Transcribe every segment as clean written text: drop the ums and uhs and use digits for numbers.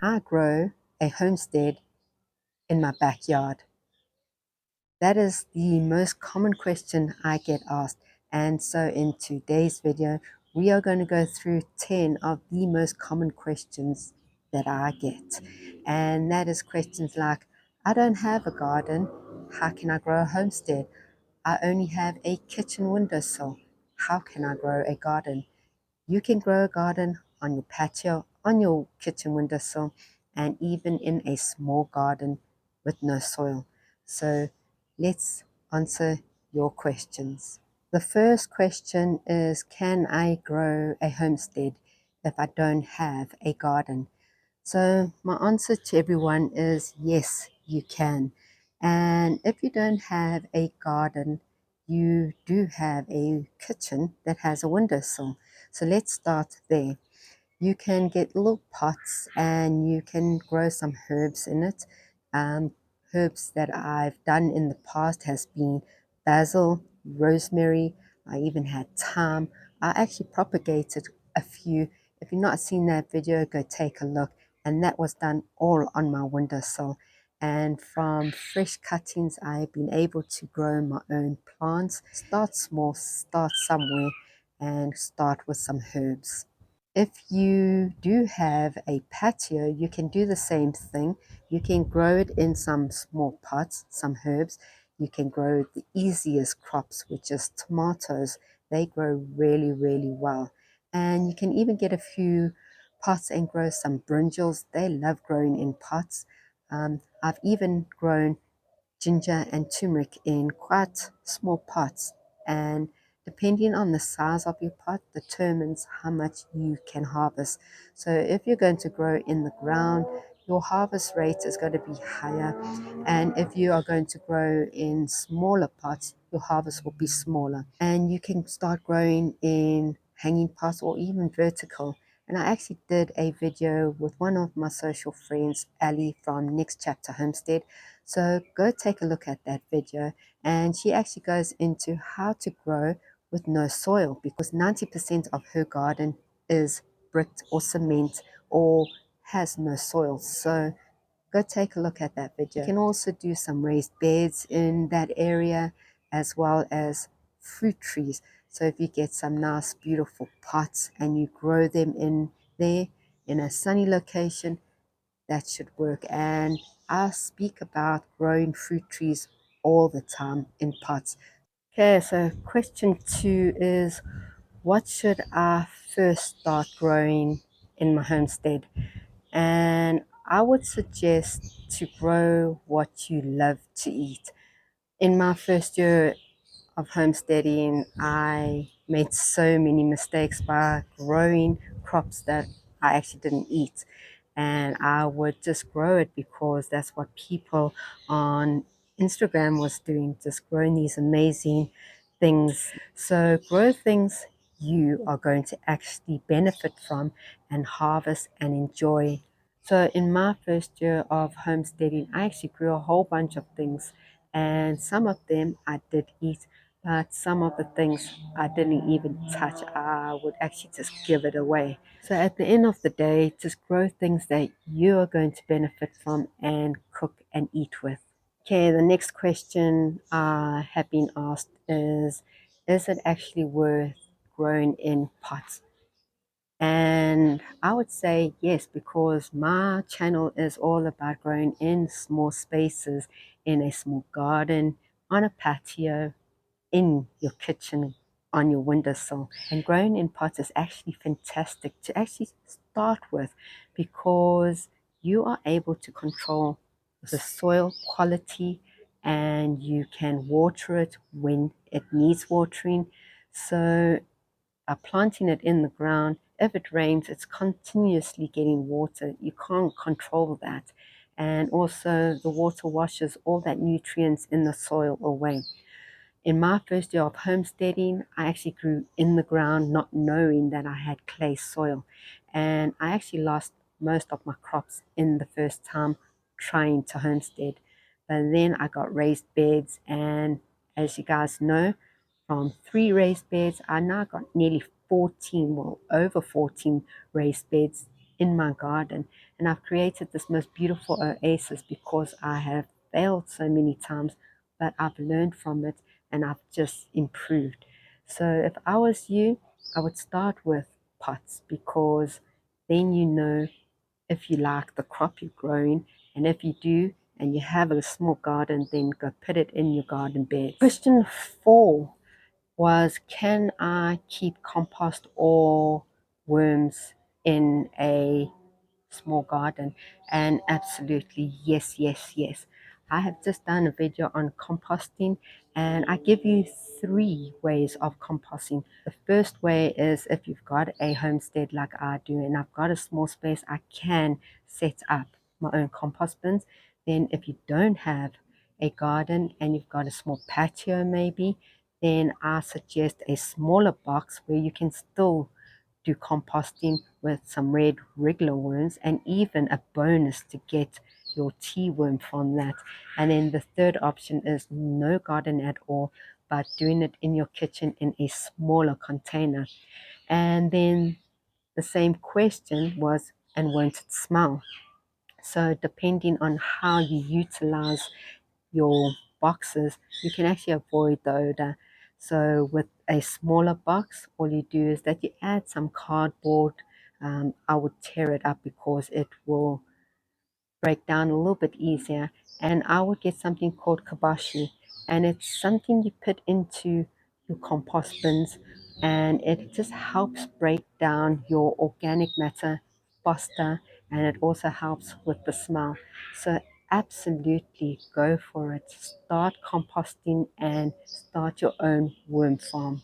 I grow a homestead in my backyard? That is the most common question I get asked. And so in today's video, we are going to go through 10 of the most common questions that I get. And that is questions like, I don't have a garden. How can I grow a homestead? I only have a kitchen windowsill. How can I grow a garden? You can grow a garden on your patio, on your kitchen windowsill, and even in a small garden with no soil. So let's answer your questions. The first question is, can I grow a homestead if I don't have a garden? So my answer to everyone is yes, you can. And if you don't have a garden, you do have a kitchen that has a windowsill. So let's start there. You can get little pots and you can grow some herbs in it. Herbs that I've done in the past has been basil, rosemary. I even had thyme. I actually propagated a few. If you've not seen that video, go take a look. And that was done all on my windowsill. And from fresh cuttings, I've been able to grow my own plants. Start small, start somewhere, and start with some herbs. If you do have a patio, you can do the same thing. You can grow it in some small pots, some herbs. You can grow the easiest crops, which is tomatoes. They grow really, really well. And you can even get a few pots and grow some brinjals. They love growing in pots. I've even grown ginger and turmeric in quite small pots, and depending on the size of your pot determines how much you can harvest. So if you're going to grow in the ground, your harvest rate is going to be higher, and if you are going to grow in smaller pots, your harvest will be smaller. And you can start growing in hanging pots or even vertical. And I actually did a video with one of my social friends, Ali from Next Chapter Homestead. So go take a look at that video, and she actually goes into how to grow with no soil, because 90% of her garden is bricked or cement or has no soil. So go take a look at that video. You can also do some raised beds in that area, as well as fruit trees. So if you get some nice beautiful pots and you grow them in there in a sunny location, that should work. And I speak about growing fruit trees all the time in pots. Okay, so question 2 is, what should I first start growing in my homestead? And I would suggest to grow what you love to eat. In my first year of homesteading, I made so many mistakes by growing crops that I actually didn't eat. And I would just grow it because that's what people on Instagram was doing, just growing these amazing things. So grow things you are going to actually benefit from and harvest and enjoy. So in my first year of homesteading, I actually grew a whole bunch of things, and some of them I did eat, but some of the things I didn't even touch. I would actually just give it away. So at the end of the day, just grow things that you are going to benefit from and cook and eat with. Okay, the next question I have been asked is it actually worth growing in pots? And I would say yes, because my channel is all about growing in small spaces, in a small garden, on a patio, in your kitchen, on your windowsill. And growing in pots is actually fantastic to actually start with, because you are able to control the soil quality and you can water it when it needs watering. So planting it in the ground, if it rains, it's continuously getting water. You can't control that. And also the water washes all that nutrients in the soil away. In my first year of homesteading, I actually grew in the ground not knowing that I had clay soil. And I actually lost most of my crops in the first time trying to homestead. But then I got raised beds, and as you guys know, from 3 raised beds, I now got nearly 14, well, over 14 raised beds in my garden. And I've created this most beautiful oasis because I have failed so many times, but I've learned from it and I've just improved. So if I was you, I would start with pots, because then you know if you like the crop you're growing. And if you do and you have a small garden, then go put it in your garden bed. Question 4 was, can I keep compost or worms in a small garden? And absolutely yes, yes, yes. I have just done a video on composting, and I give you 3 ways of composting. The first way is, if you've got a homestead like I do and I've got a small space, I can set up my own compost bins. Then if you don't have a garden and you've got a small patio maybe, then I suggest a smaller box where you can still do composting with some red regular worms, and even a bonus to get your tea worm from that. And then the third option is no garden at all, but doing it in your kitchen in a smaller container. And then the same question was, and won't it smell? So depending on how you utilize your boxes, you can actually avoid the odor. So with a smaller box, all you do is that you add some cardboard. I would tear it up because it will break down a little bit easier. And I would get something called kabashi, and it's something you put into your compost bins, and it just helps break down your organic matter faster, and it also helps with the smell. So absolutely go for it. Start composting and start your own worm farm.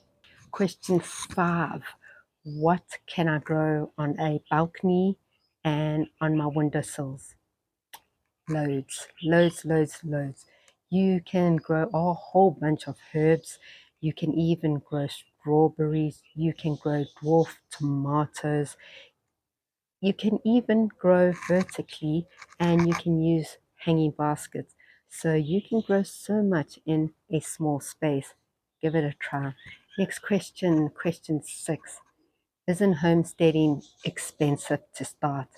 Question 5. What can I grow on a balcony and on my windowsills? Loads, loads, loads, loads. You can grow a whole bunch of herbs. You can even grow strawberries. You can grow dwarf tomatoes. You can even grow vertically, and you can use hanging baskets. So you can grow so much in a small space. Give it a try. Next question, question 6. Isn't homesteading expensive to start?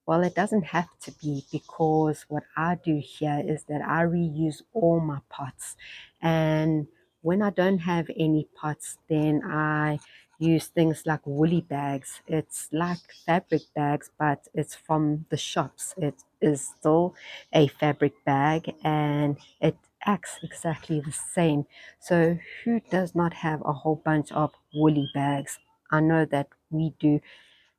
Well, it doesn't have to be, because what I do here is that I reuse all my pots. And when I don't have any pots, then I use things like woolly bags. It's like fabric bags, but it's from the shops. It is still a fabric bag and it acts exactly the same. So who does not have a whole bunch of woolly bags? I know that we do.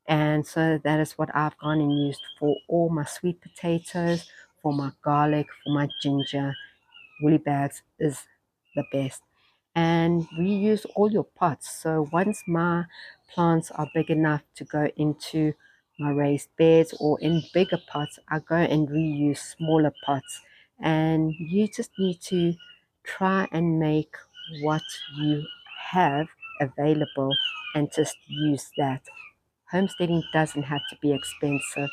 And so that is what I've gone and used for all my sweet potatoes, for my garlic, for my ginger. Woolly bags is the best. And reuse all your pots. So once my plants are big enough to go into my raised beds or in bigger pots, I go and reuse smaller pots. And you just need to try and make what you have available and just use that. Homesteading doesn't have to be expensive,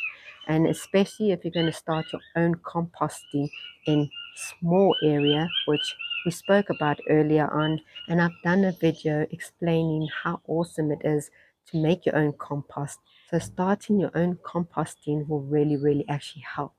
and especially if you're going to start your own composting in small area, which we spoke about earlier on, and I've done a video explaining how awesome it is to make your own compost. So starting your own composting will really, really actually help.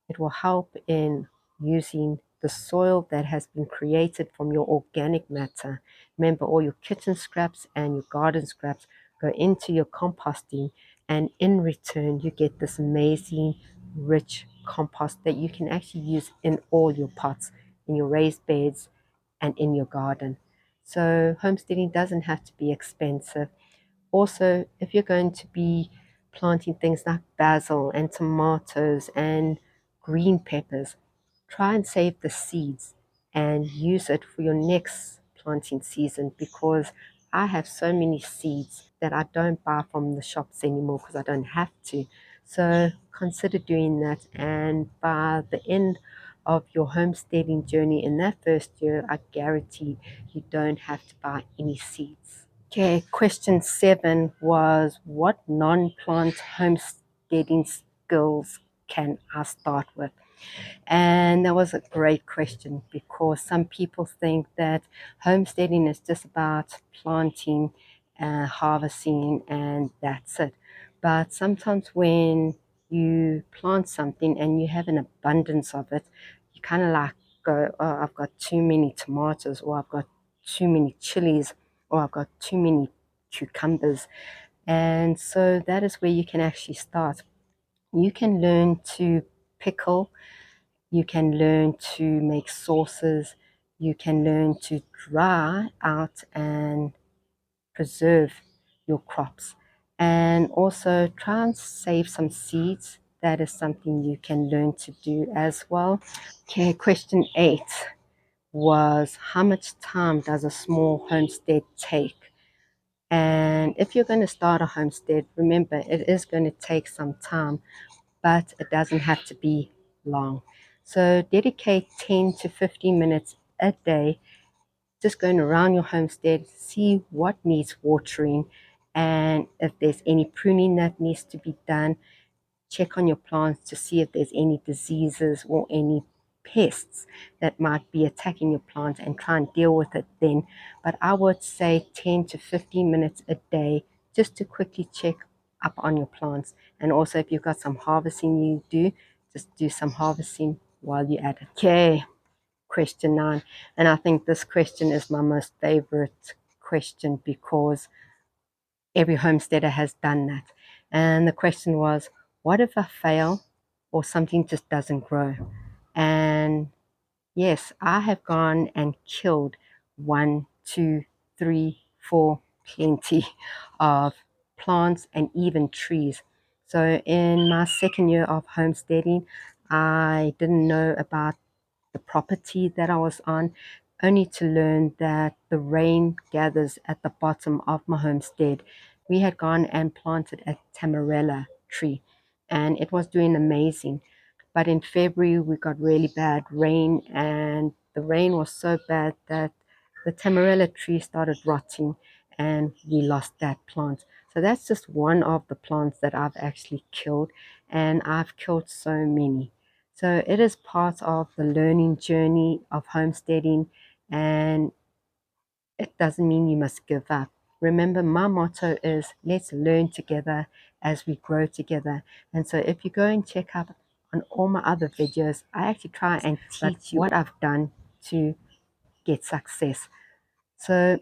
It will help in using the soil that has been created from your organic matter. Remember, all your kitchen scraps and your garden scraps go into your composting, and in return you get this amazing rich compost that you can actually use in all your pots, in your raised beds, and in your garden. So homesteading doesn't have to be expensive. Also, if you're going to be planting things like basil and tomatoes and green peppers, try and save the seeds and use it for your next planting season, because I have so many seeds that I don't buy from the shops anymore because I don't have to. So consider doing that, and by the end of your homesteading journey in that first year, I guarantee you don't have to buy any seeds. Okay, question 7 was, what non-plant homesteading skills can I start with? And that was a great question, because some people think that homesteading is just about planting, harvesting, and that's it. But sometimes when you plant something and you have an abundance of it, you kind of like go, oh, I've got too many tomatoes, or I've got too many chilies, or I've got too many cucumbers. And so that is where you can actually start. You can learn to pickle, you can learn to make sauces, you can learn to dry out and preserve your crops, and also try and save some seeds. That is something you can learn to do as well. Okay, question 8 was, how much time does a small homestead take? And if you're going to start a homestead, remember it is going to take some time, but it doesn't have to be long. So dedicate 10 to 15 minutes a day just going around your homestead, see what needs watering, and if there's any pruning that needs to be done. Check on your plants to see if there's any diseases or any pests that might be attacking your plants, and try and deal with it then. But I would say 10 to 15 minutes a day just to quickly check up on your plants. And also if you've got some harvesting you do, just do some harvesting while you're at it. Okay, question 9. And I think this question is my most favorite question because every homesteader has done that. And the question was, what if I fail or something just doesn't grow? And yes, I have gone and killed 1, 2, 3, 4, plenty of plants and even trees. So in my second year of homesteading, I didn't know about the property that I was on, only to learn that the rain gathers at the bottom of my homestead. We had gone and planted a tamarella tree, and it was doing amazing. But in February, we got really bad rain, and the rain was so bad that the tamarella tree started rotting, and we lost that plant. So that's just one of the plants that I've actually killed, and I've killed so many. So it is part of the learning journey of homesteading, and it doesn't mean you must give up. Remember, my motto is let's learn together as we grow together. And so if you go and check out on all my other videos, I actually try and teach you what I've done to get success. So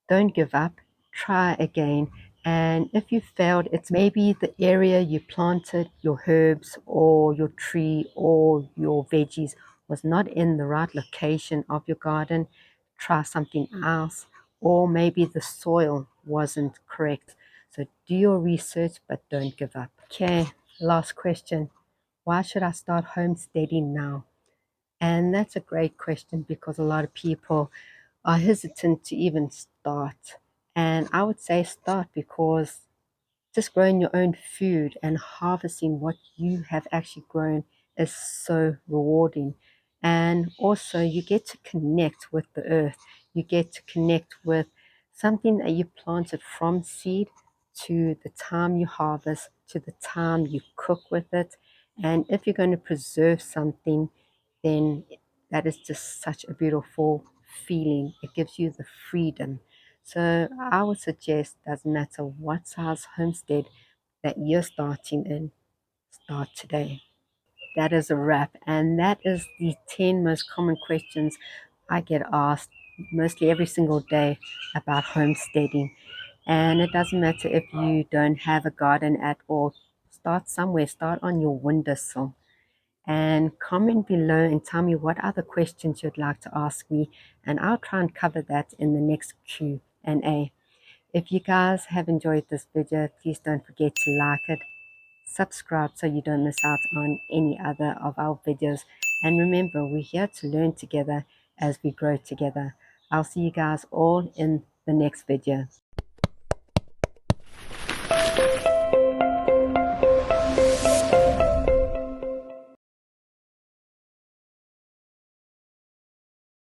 don't give up, try again. And if you failed, it's maybe the area you planted your herbs or your tree or your veggies was not in the right location of your garden. Try something else. Or maybe the soil wasn't correct. So do your research, but don't give up. Okay, last question. Why should I start homesteading now? And that's a great question because a lot of people are hesitant to even start. And I would say start because just growing your own food and harvesting what you have actually grown is so rewarding. And also, you get to connect with the earth, you get to connect with something that you planted from seed to the time you harvest, to the time you cook with it. And if you're going to preserve something, then that is just such a beautiful feeling. It gives you the freedom. So I would suggest, doesn't matter what size homestead that you're starting in, start today. That is a wrap, and that is the 10 most common questions I get asked mostly every single day about homesteading. And it doesn't matter if you don't have a garden at all, start somewhere, start on your windowsill. And comment below and tell me what other questions you'd like to ask me, and I'll try and cover that in the next Q&A. If you guys have enjoyed this video, please don't forget to like it, subscribe so you don't miss out on any other of our videos. And remember, we're here to learn together as we grow together. I'll see you guys all in the next video.